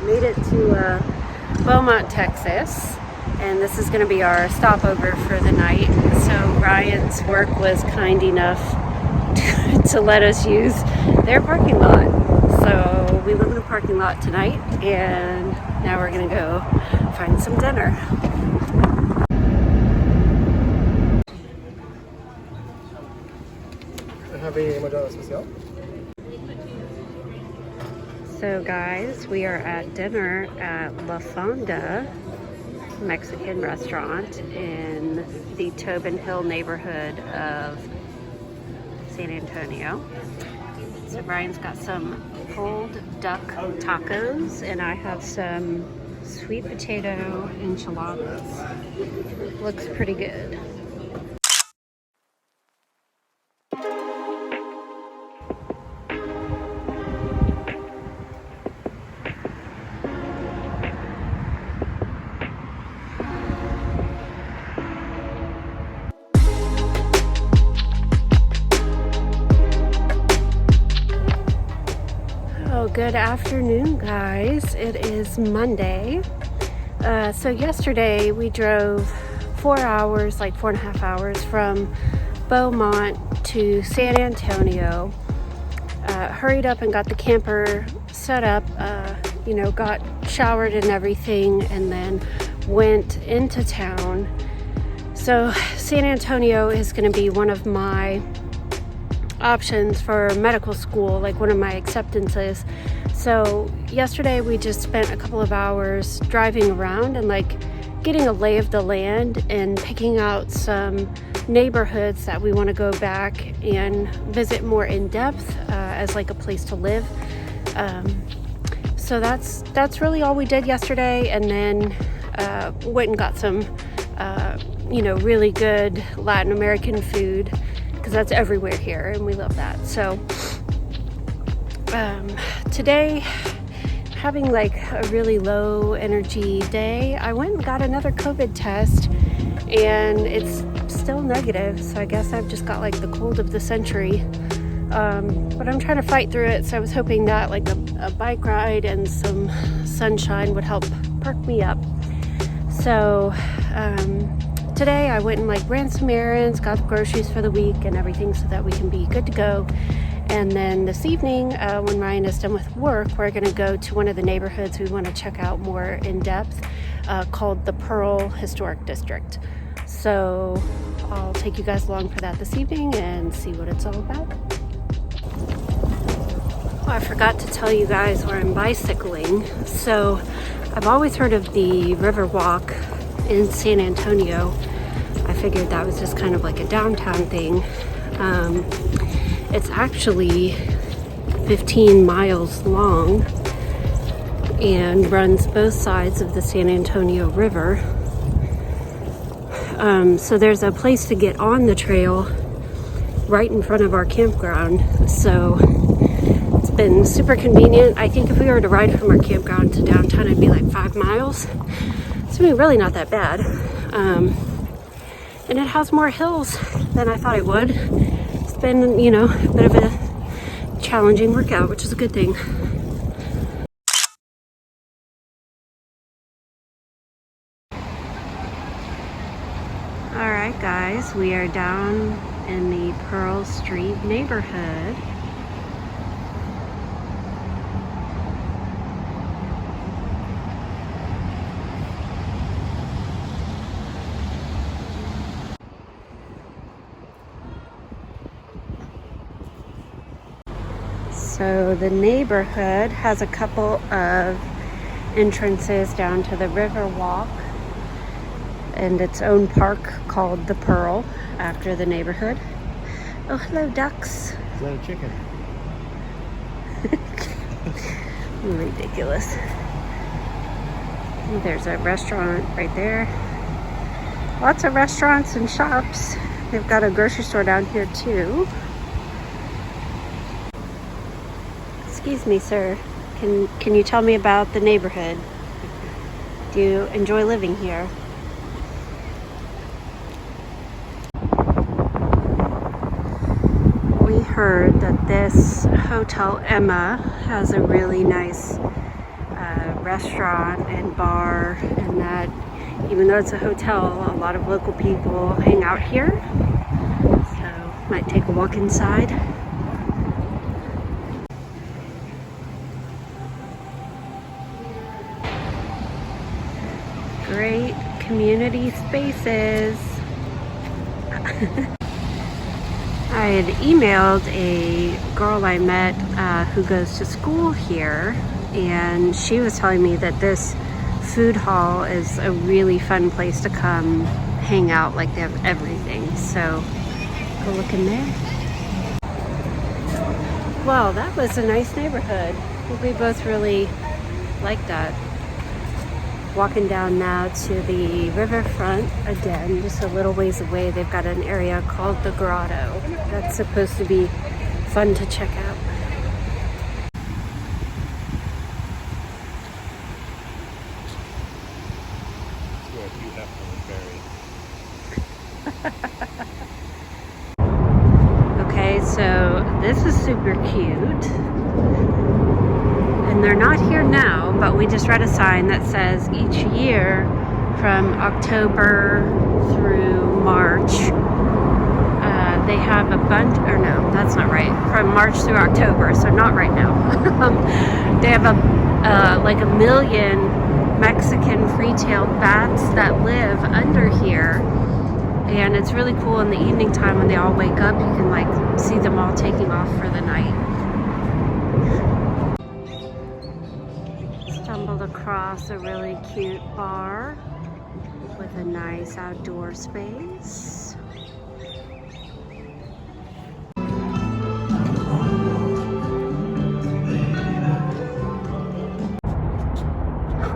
made it to Beaumont, Texas, and this is going to be our stopover for the night. So Ryan's work was kind enough to let us use their parking lot. So we live in a parking lot tonight, and now we're going to go find some dinner. So guys, we are at dinner at Lafonda Mexican restaurant in the Tobin Hill neighborhood of San Antonio. So Brian's got some pulled duck tacos, and I have some sweet potato enchiladas. Looks pretty good. Good afternoon, guys. It is Monday. So yesterday we drove 4 hours, like 4.5 hours from Beaumont to San Antonio. Hurried up and got the camper set up, got showered and everything, and then went into town. So San Antonio is going to be one of my options for medical school, like one of my acceptances. So yesterday we just spent a couple of hours driving around and getting a lay of the land and picking out some neighborhoods that we want to go back and visit more in depth as a place to live. So that's really all we did yesterday, and then went and got some really good Latin American food, because that's everywhere here and we love that. So today, having a really low energy day, I went and got another COVID test, and it's still negative. So I guess I've just got the cold of the century, but I'm trying to fight through it. So I was hoping that a bike ride and some sunshine would help perk me up. So today I went and ran some errands, got the groceries for the week and everything so that we can be good to go. And then this evening, when Ryan is done with work, we're going to go to one of the neighborhoods we want to check out more in depth, called the Pearl Historic District. So I'll take you guys along for that this evening and see what it's all about. Oh, I forgot to tell you guys where I'm bicycling. So I've always heard of the RiverWalk in San Antonio. I figured that was just kind of a downtown thing. It's actually 15 miles long and runs both sides of the San Antonio River. So there's a place to get on the trail right in front of our campground. So it's been super convenient. I think if we were to ride from our campground to downtown, it'd be 5 miles. It's really not that bad. And it has more hills than I thought it would. It's been, a bit of a challenging workout, which is a good thing. All right, guys, we are down in the Pearl Street neighborhood. So the neighborhood has a couple of entrances down to the RiverWalk and its own park called the Pearl after the neighborhood. Oh, hello, ducks. Is that a chicken? Ridiculous. There's a restaurant right there. Lots of restaurants and shops. They've got a grocery store down here too. Excuse me, sir. Can you tell me about the neighborhood? Do you enjoy living here? We heard that this Hotel Emma has a really nice restaurant and bar, and that even though it's a hotel, a lot of local people hang out here. So might take a walk inside. Great community spaces. I had emailed a girl I met who goes to school here, and she was telling me that this food hall is a really fun place to come hang out. Like, they have everything, so go look in there. Well, that was a nice neighborhood. We both really liked that. Walking down now to the riverfront again, just a little ways away. They've got an area called the Grotto that's supposed to be fun to check out. Okay, so this is super cute. And they're not here now, but we just read a sign that says each year from October through March, they have a bunch, or no, that's not right, from March through October, so not right now. They have like 1 million Mexican free-tailed bats that live under here, and it's really cool in the evening time when they all wake up. You can like see them all taking off for the night. Stumbled across a really cute bar with a nice outdoor space.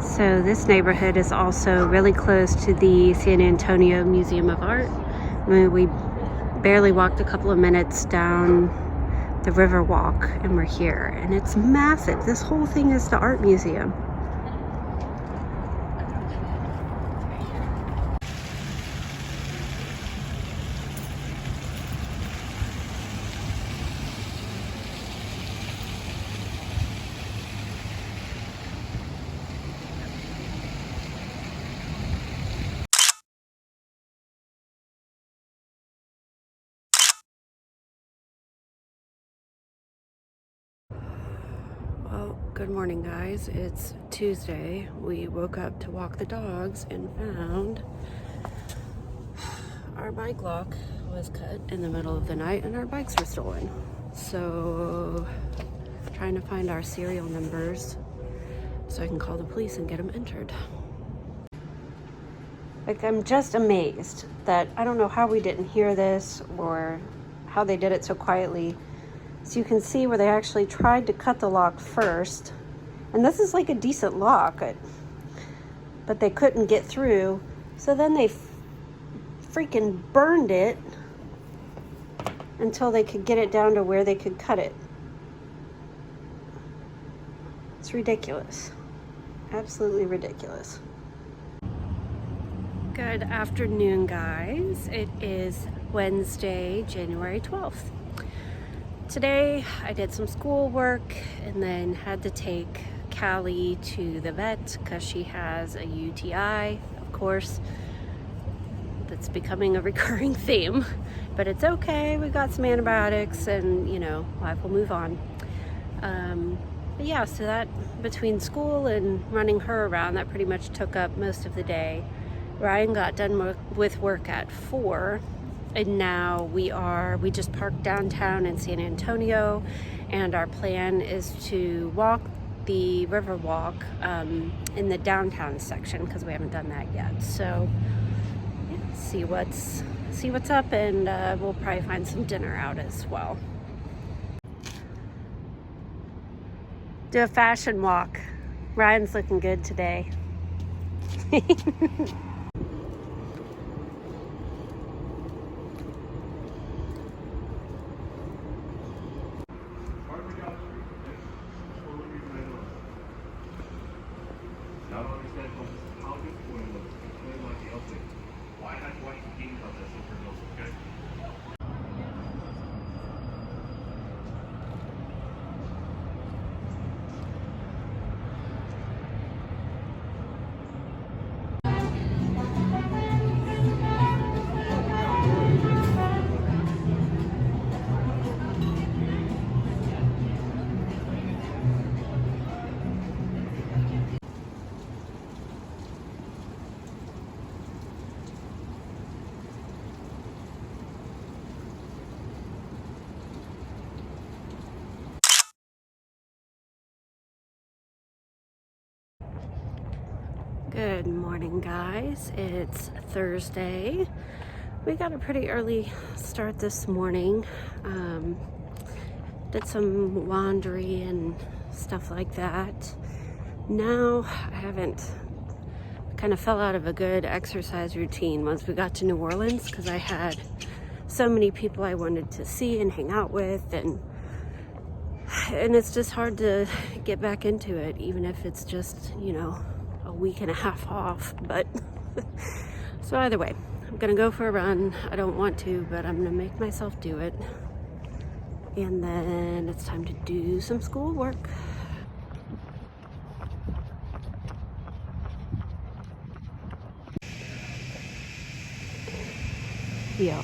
So this neighborhood is also really close to the San Antonio Museum of Art. I mean, we barely walked a couple of minutes down the RiverWalk and we're here, and it's massive. This whole thing is the art museum. Well, good morning, guys. It's Tuesday. We woke up to walk the dogs and found our bike lock was cut in the middle of the night and our bikes were stolen. So, trying to find our serial numbers so I can call the police and get them entered. Like, I'm just amazed that I don't know how we didn't hear this or how they did it so quietly. So you can see where they actually tried to cut the lock first. And this is like a decent lock, but they couldn't get through. So then they freaking burned it until they could get it down to where they could cut it. It's ridiculous. Absolutely ridiculous. Good afternoon, guys. It is Wednesday, January 12th. Today I did some schoolwork and then had to take Callie to the vet because she has a UTI, of course. That's becoming a recurring theme, but it's okay. We got some antibiotics and, you know, life will move on. But yeah, so that between school and running her around, that pretty much took up most of the day. Ryan got done with work at 4. And now we just parked downtown in San Antonio, and our plan is to walk the RiverWalk in the downtown section because we haven't done that yet. So yeah, see what's up, and we'll probably find some dinner out as well. Do a fashion walk. Ryan's looking good today. Good morning, guys. It's Thursday. We got a pretty early start this morning. Did some laundry and stuff like that. Now kind of fell out of a good exercise routine once we got to New Orleans because I had so many people I wanted to see and hang out with, and it's just hard to get back into it, even if it's just, a week and a half off. But so either way, I'm gonna go for a run. I don't want to, but I'm gonna make myself do it. And then it's time to do some schoolwork. Yo,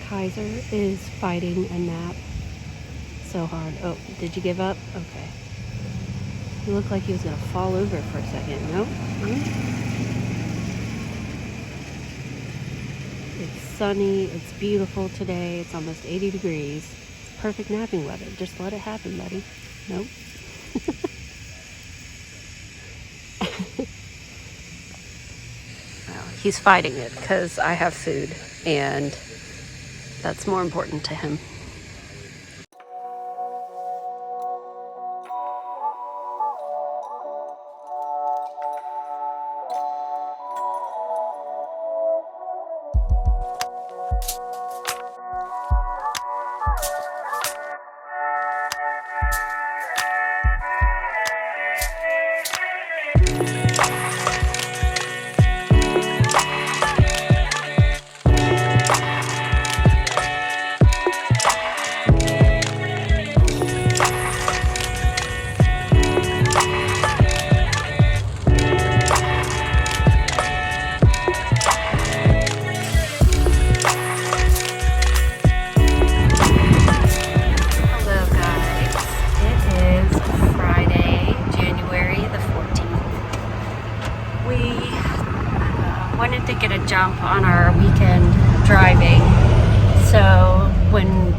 Kaiser is fighting a nap so hard. Oh, did you give up? Okay. He looked like he was gonna fall over for a second. Nope. It's sunny, it's beautiful today, it's almost 80 degrees. It's perfect napping weather. Just let it happen, buddy. Nope. Well, he's fighting it because I have food, and that's more important to him. Wanted to get a jump on our weekend driving, so when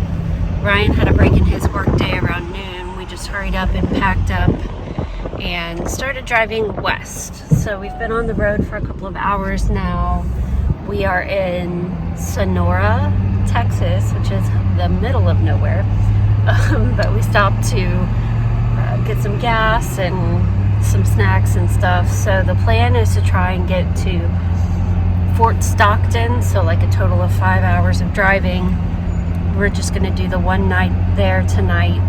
Ryan had a break in his work day around noon, we just hurried up and packed up and started driving west. So we've been on the road for a couple of hours now. We are in Sonora, Texas, which is the middle of nowhere, but we stopped to get some gas and some snacks and stuff. So the plan is to try and get to Fort Stockton, so like a total of 5 hours of driving. We're just going to do the one night there tonight,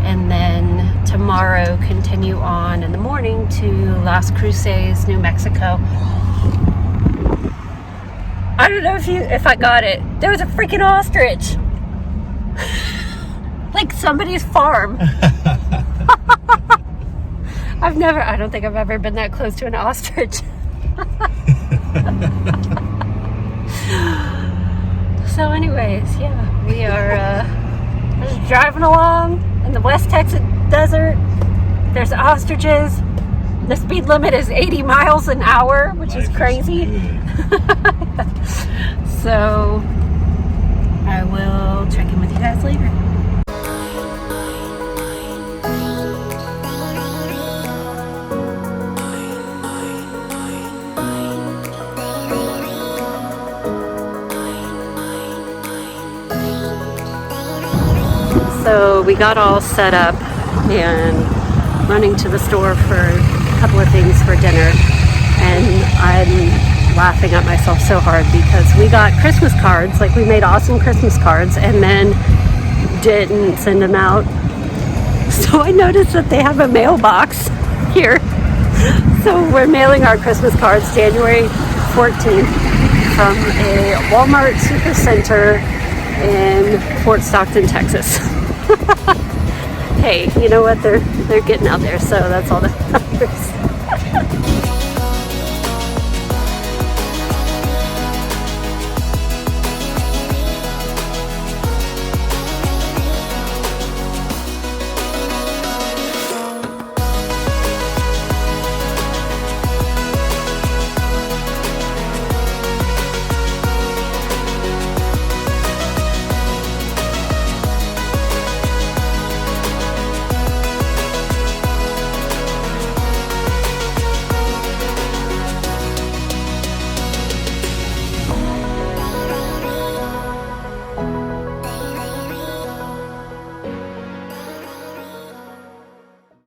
and then tomorrow continue on in the morning to Las Cruces, New Mexico. I don't know if I got it. There was a freaking ostrich. Like somebody's farm. I don't think I've ever been that close to an ostrich. So anyways, yeah, we are just driving along in the West Texas desert. There's ostriches. The speed limit is 80 miles an hour, which is crazy. So I will check in with you guys later. So we got all set up and running to the store for a couple of things for dinner, and I'm laughing at myself so hard because we got Christmas cards, like we made awesome Christmas cards, and then didn't send them out. So I noticed that they have a mailbox here. So we're mailing our Christmas cards January 14th from a Walmart Supercenter in Fort Stockton, Texas. Hey, you know what? They're getting out there, so that's all that matters.